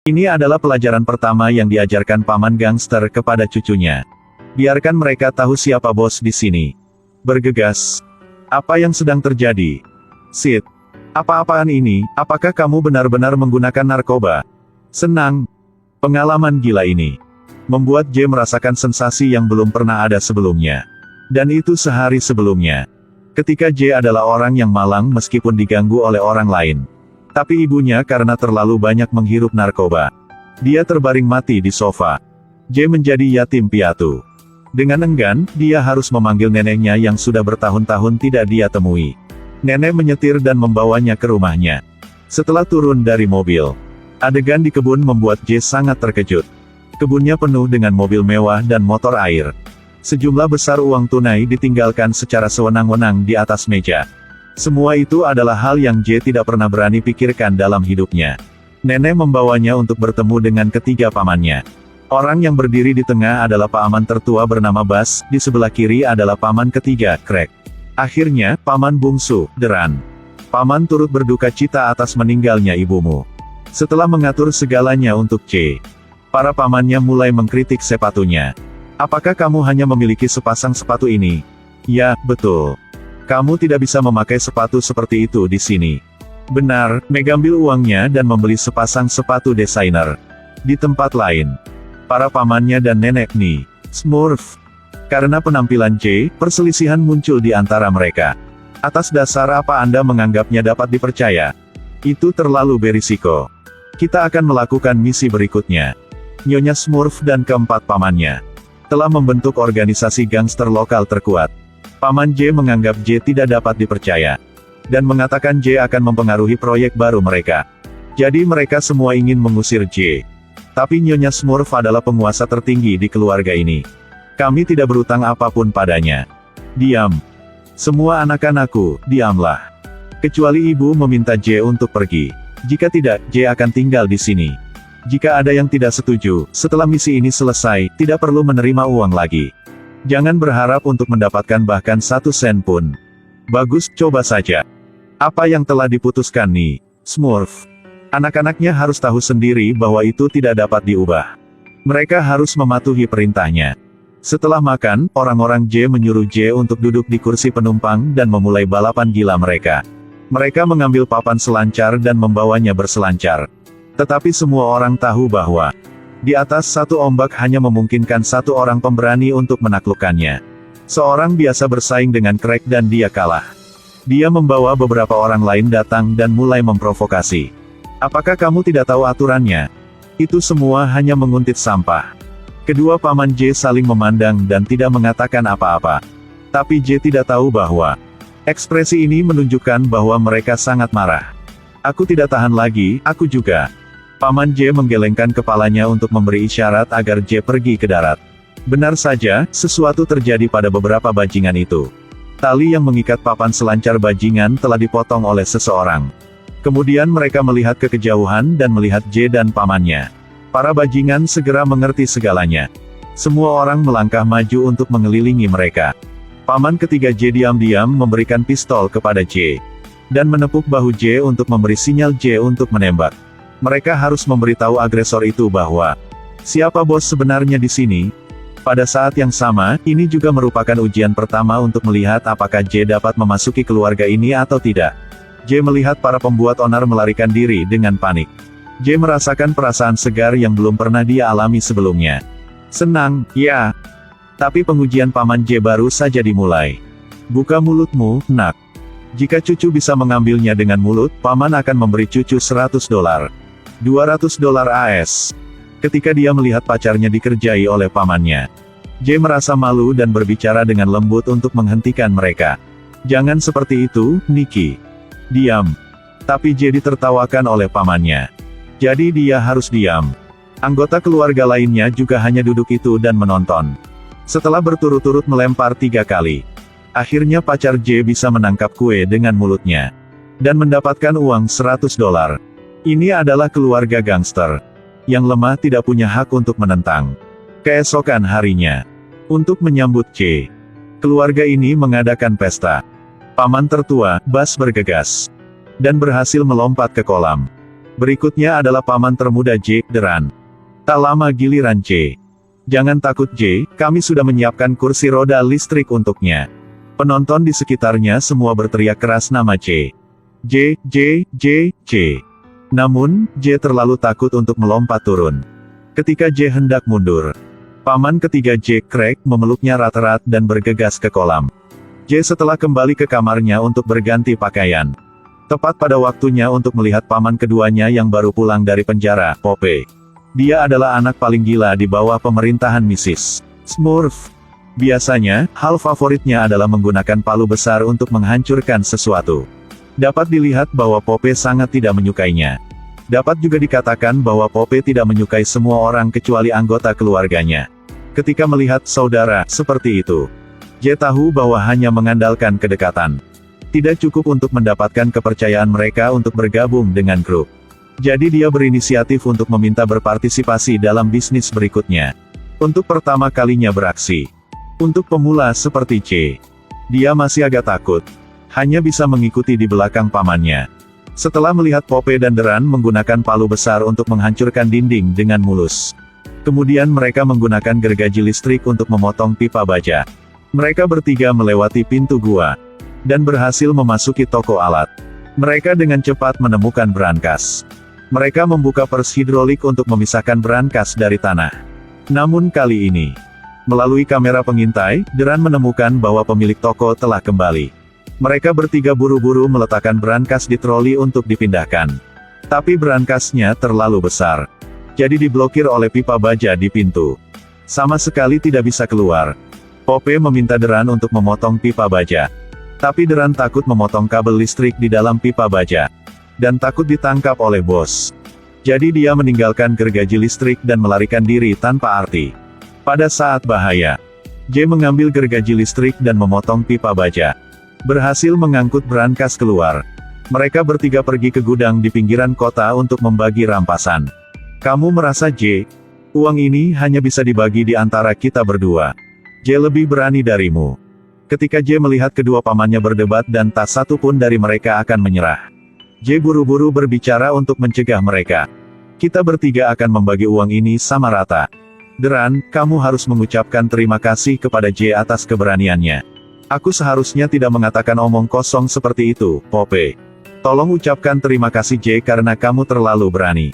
Ini adalah pelajaran pertama yang diajarkan paman gangster kepada cucunya. Biarkan mereka tahu siapa bos di sini. Bergegas. Apa yang sedang terjadi? Sid. Apa-apaan ini? Apakah kamu benar-benar menggunakan narkoba? Senang. Pengalaman gila ini membuat J merasakan sensasi yang belum pernah ada sebelumnya. Dan itu sehari sebelumnya. Ketika J adalah orang yang malang meskipun diganggu oleh orang lain. Tapi ibunya karena terlalu banyak menghirup narkoba. Dia terbaring mati di sofa. J menjadi yatim piatu. Dengan enggan, dia harus memanggil neneknya yang sudah bertahun-tahun tidak dia temui. Nenek menyetir dan membawanya ke rumahnya. Setelah turun dari mobil, adegan di kebun membuat J sangat terkejut. Kebunnya penuh dengan mobil mewah dan motor air. Sejumlah besar uang tunai ditinggalkan secara sewenang-wenang di atas meja. Semua itu adalah hal yang J tidak pernah berani pikirkan dalam hidupnya. Nenek membawanya untuk bertemu dengan ketiga pamannya. Orang yang berdiri di tengah adalah paman tertua bernama Bas, di sebelah kiri adalah paman ketiga, Craig. Akhirnya, paman bungsu, Deran. Paman turut berduka cita atas meninggalnya ibumu. Setelah mengatur segalanya untuk C, para pamannya mulai mengkritik sepatunya. Apakah kamu hanya memiliki sepasang sepatu ini? Ya, betul. Kamu tidak bisa memakai sepatu seperti itu di sini. Benar, Meg ambil uangnya dan membeli sepasang sepatu desainer. Di tempat lain, para pamannya dan nenek Ni, Smurf. Karena penampilan J, perselisihan muncul di antara mereka. Atas dasar apa Anda menganggapnya dapat dipercaya? Itu terlalu berisiko. Kita akan melakukan misi berikutnya. Nyonya Smurf dan keempat pamannya telah membentuk organisasi gangster lokal terkuat. Paman J menganggap J tidak dapat dipercaya. Dan mengatakan J akan mempengaruhi proyek baru mereka. Jadi mereka semua ingin mengusir J. Tapi Nyonya Smurf adalah penguasa tertinggi di keluarga ini. Kami tidak berutang apapun padanya. Diam. Semua anak-anakku, diamlah. Kecuali ibu meminta J untuk pergi. Jika tidak, J akan tinggal di sini. Jika ada yang tidak setuju, setelah misi ini selesai, tidak perlu menerima uang lagi. Jangan berharap untuk mendapatkan bahkan 1 sen pun. Bagus, coba saja. Apa yang telah diputuskan nih, Smurf? Anak-anaknya harus tahu sendiri bahwa itu tidak dapat diubah. Mereka harus mematuhi perintahnya. Setelah makan, orang-orang J menyuruh J untuk duduk di kursi penumpang dan memulai balapan gila mereka. Mereka mengambil papan selancar dan membawanya berselancar. Tetapi semua orang tahu bahwa di atas satu ombak hanya memungkinkan satu orang pemberani untuk menaklukkannya. Seorang biasa bersaing dengan Craig dan dia kalah. Dia membawa beberapa orang lain datang dan mulai memprovokasi. Apakah kamu tidak tahu aturannya? Itu semua hanya menguntit sampah. Kedua paman J saling memandang dan tidak mengatakan apa-apa. Tapi J tidak tahu bahwa ekspresi ini menunjukkan bahwa mereka sangat marah. Aku tidak tahan lagi, aku juga. Paman J menggelengkan kepalanya untuk memberi isyarat agar J pergi ke darat. Benar saja, sesuatu terjadi pada beberapa bajingan itu. Tali yang mengikat papan selancar bajingan telah dipotong oleh seseorang. Kemudian mereka melihat ke kejauhan dan melihat J dan pamannya. Para bajingan segera mengerti segalanya. Semua orang melangkah maju untuk mengelilingi mereka. Paman ketiga J diam-diam memberikan pistol kepada J. Dan menepuk bahu J untuk memberi sinyal J untuk menembak. Mereka harus memberitahu agresor itu bahwa siapa bos sebenarnya di sini. Pada saat yang sama, ini juga merupakan ujian pertama untuk melihat apakah J dapat memasuki keluarga ini atau tidak. J melihat para pembuat onar melarikan diri dengan panik. J merasakan perasaan segar yang belum pernah dia alami sebelumnya. Senang, ya. Tapi pengujian paman J baru saja dimulai. Buka mulutmu, nak. Jika cucu bisa mengambilnya dengan mulut, paman akan memberi cucu $100. $200 AS. Ketika dia melihat pacarnya dikerjai oleh pamannya, J merasa malu dan berbicara dengan lembut untuk menghentikan mereka. Jangan seperti itu, Nikki. Diam. Tapi J ditertawakan oleh pamannya. Jadi dia harus diam. Anggota keluarga lainnya juga hanya duduk itu dan menonton. Setelah berturut-turut melempar 3 kali, akhirnya pacar J bisa menangkap kue dengan mulutnya. Dan mendapatkan uang $100. Ini adalah keluarga gangster. Yang lemah tidak punya hak untuk menentang. Keesokan harinya, untuk menyambut J, keluarga ini mengadakan pesta. Paman tertua, Bas bergegas. Dan berhasil melompat ke kolam. Berikutnya adalah paman termuda J, Deran. Tak lama giliran J. Jangan takut J, kami sudah menyiapkan kursi roda listrik untuknya. Penonton di sekitarnya semua berteriak keras nama J. J, J, J, J. Namun, J terlalu takut untuk melompat turun. Ketika J hendak mundur, paman ketiga J, Craig, memeluknya erat-erat dan bergegas ke kolam. J setelah kembali ke kamarnya untuk berganti pakaian. Tepat pada waktunya untuk melihat paman keduanya yang baru pulang dari penjara, Pope. Dia adalah anak paling gila di bawah pemerintahan Mrs. Smurf. Biasanya, hal favoritnya adalah menggunakan palu besar untuk menghancurkan sesuatu. Dapat dilihat bahwa Pope sangat tidak menyukainya. Dapat juga dikatakan bahwa Pope tidak menyukai semua orang kecuali anggota keluarganya. Ketika melihat saudara seperti itu, J tahu bahwa hanya mengandalkan kedekatan tidak cukup untuk mendapatkan kepercayaan mereka untuk bergabung dengan grup. Jadi dia berinisiatif untuk meminta berpartisipasi dalam bisnis berikutnya. Untuk pertama kalinya beraksi. Untuk pemula seperti C, dia masih agak takut. Hanya bisa mengikuti di belakang pamannya. Setelah melihat Pope dan Deran menggunakan palu besar untuk menghancurkan dinding dengan mulus. Kemudian mereka menggunakan gergaji listrik untuk memotong pipa baja. Mereka bertiga melewati pintu gua dan berhasil memasuki toko alat. Mereka dengan cepat menemukan brankas. Mereka membuka pers hidrolik untuk memisahkan brankas dari tanah. Namun kali ini, melalui kamera pengintai, Deran menemukan bahwa pemilik toko telah kembali. Mereka bertiga buru-buru meletakkan brankas di troli untuk dipindahkan. Tapi brankasnya terlalu besar. Jadi diblokir oleh pipa baja di pintu. Sama sekali tidak bisa keluar. Pope meminta Deran untuk memotong pipa baja. Tapi Deran takut memotong kabel listrik di dalam pipa baja. Dan takut ditangkap oleh bos. Jadi dia meninggalkan gergaji listrik dan melarikan diri tanpa arti. Pada saat bahaya, J mengambil gergaji listrik dan memotong pipa baja. Berhasil mengangkut brankas keluar. Mereka bertiga pergi ke gudang di pinggiran kota untuk membagi rampasan. Kamu merasa J, uang ini hanya bisa dibagi di antara kita berdua. J lebih berani darimu. Ketika J melihat kedua pamannya berdebat dan tak satu pun dari mereka akan menyerah. J buru-buru berbicara untuk mencegah mereka. Kita bertiga akan membagi uang ini sama rata. Deran, kamu harus mengucapkan terima kasih kepada J atas keberaniannya. Aku seharusnya tidak mengatakan omong kosong seperti itu, Pope. Tolong ucapkan terima kasih J karena kamu terlalu berani.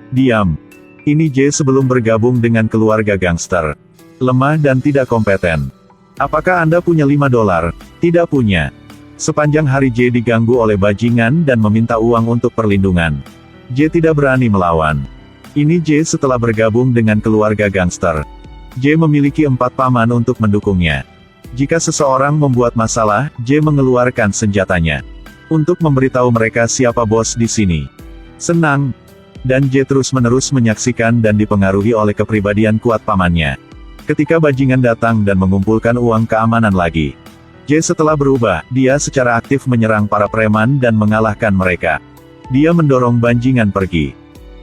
Diam. Ini J sebelum bergabung dengan keluarga gangster. Lemah dan tidak kompeten. Apakah Anda punya $5? Tidak punya. Sepanjang hari J diganggu oleh bajingan dan meminta uang untuk perlindungan. J tidak berani melawan. Ini J setelah bergabung dengan keluarga gangster. J memiliki 4 paman untuk mendukungnya. Jika seseorang membuat masalah, J mengeluarkan senjatanya. Untuk memberitahu mereka siapa bos di sini. Senang. Dan J terus-menerus menyaksikan dan dipengaruhi oleh kepribadian kuat pamannya. Ketika bajingan datang dan mengumpulkan uang keamanan lagi. J setelah berubah, dia secara aktif menyerang para preman dan mengalahkan mereka. Dia mendorong bajingan pergi.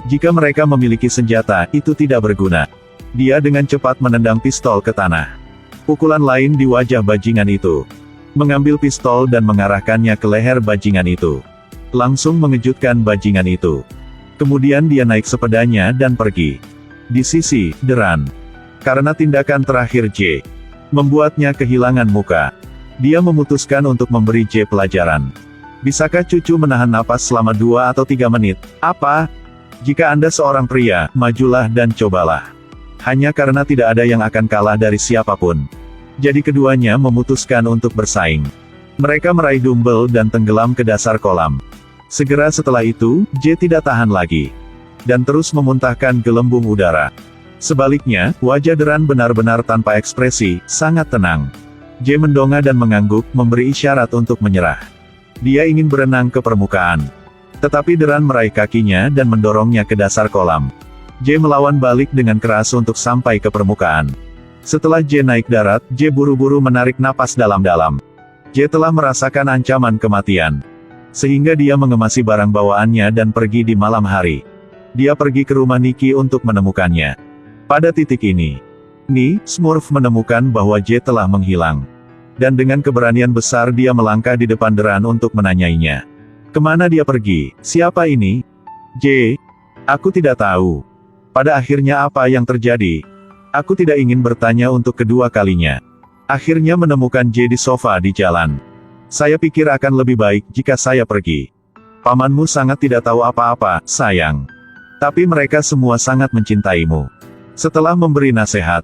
Jika mereka memiliki senjata, itu tidak berguna. Dia dengan cepat menendang pistol ke tanah. Pukulan lain di wajah bajingan itu. Mengambil pistol dan mengarahkannya ke leher bajingan itu. Langsung mengejutkan bajingan itu. Kemudian dia naik sepedanya dan pergi. Di sisi Deran. Karena tindakan terakhir J membuatnya kehilangan muka. Dia memutuskan untuk memberi J pelajaran. Bisakah cucu menahan napas selama 2 atau 3 menit? Apa? Jika Anda seorang pria, majulah dan cobalah. Hanya karena tidak ada yang akan kalah dari siapapun. Jadi keduanya memutuskan untuk bersaing. Mereka meraih dumbbell dan tenggelam ke dasar kolam. Segera setelah itu, J tidak tahan lagi. Dan terus memuntahkan gelembung udara. Sebaliknya, wajah Deran benar-benar tanpa ekspresi, sangat tenang. J mendongak dan mengangguk, memberi isyarat untuk menyerah. Dia ingin berenang ke permukaan. Tetapi Deran meraih kakinya dan mendorongnya ke dasar kolam. J melawan balik dengan keras untuk sampai ke permukaan. Setelah J naik darat, J buru-buru menarik napas dalam-dalam. J telah merasakan ancaman kematian. Sehingga dia mengemasi barang bawaannya dan pergi di malam hari. Dia pergi ke rumah Nikki untuk menemukannya. Pada titik ini, Smurf menemukan bahwa J telah menghilang. Dan dengan keberanian besar dia melangkah di depan Deran untuk menanyainya. Kemana dia pergi? Siapa ini? J. Aku tidak tahu. Pada akhirnya apa yang terjadi? Aku tidak ingin bertanya untuk kedua kalinya. Akhirnya menemukan J di sofa di jalan. Saya pikir akan lebih baik jika saya pergi. Pamanmu sangat tidak tahu apa-apa, sayang. Tapi mereka semua sangat mencintaimu. Setelah memberi nasihat,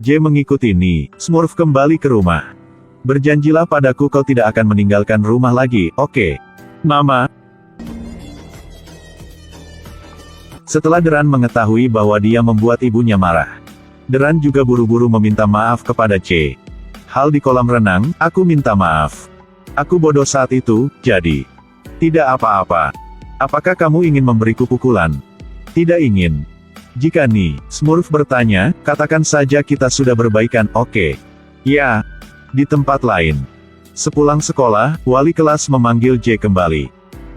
J mengikuti Ni Smurf kembali ke rumah. Berjanjilah padaku kau tidak akan meninggalkan rumah lagi, oke? Mama. Setelah Deran mengetahui bahwa dia membuat ibunya marah, Deran juga buru-buru meminta maaf kepada C. Hal di kolam renang, aku minta maaf. Aku bodoh saat itu, jadi. Tidak apa-apa. Apakah kamu ingin memberiku pukulan? Tidak ingin. Jika Ni Smurf bertanya, katakan saja kita sudah berbaikan, oke? Ya. Di tempat lain. Sepulang sekolah, wali kelas memanggil J kembali.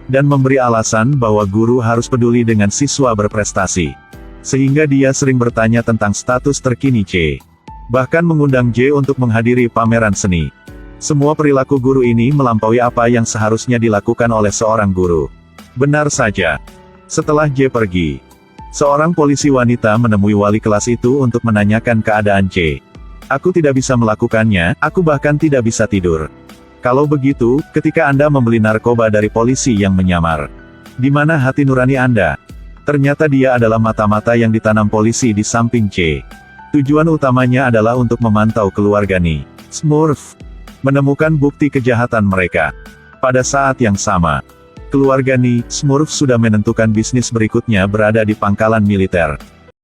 Dan memberi alasan bahwa guru harus peduli dengan siswa berprestasi. Sehingga dia sering bertanya tentang status terkini C. Bahkan mengundang J untuk menghadiri pameran seni. Semua perilaku guru ini melampaui apa yang seharusnya dilakukan oleh seorang guru. Benar saja. Setelah J pergi, seorang polisi wanita menemui wali kelas itu untuk menanyakan keadaan C. Aku tidak bisa melakukannya, aku bahkan tidak bisa tidur. Kalau begitu, ketika Anda membeli narkoba dari polisi yang menyamar, di mana hati nurani Anda? Ternyata dia adalah mata-mata yang ditanam polisi di samping C. Tujuan utamanya adalah untuk memantau keluarga Ni Smurf, menemukan bukti kejahatan mereka. Pada saat yang sama, keluarga Ni Smurf sudah menentukan bisnis berikutnya berada di pangkalan militer.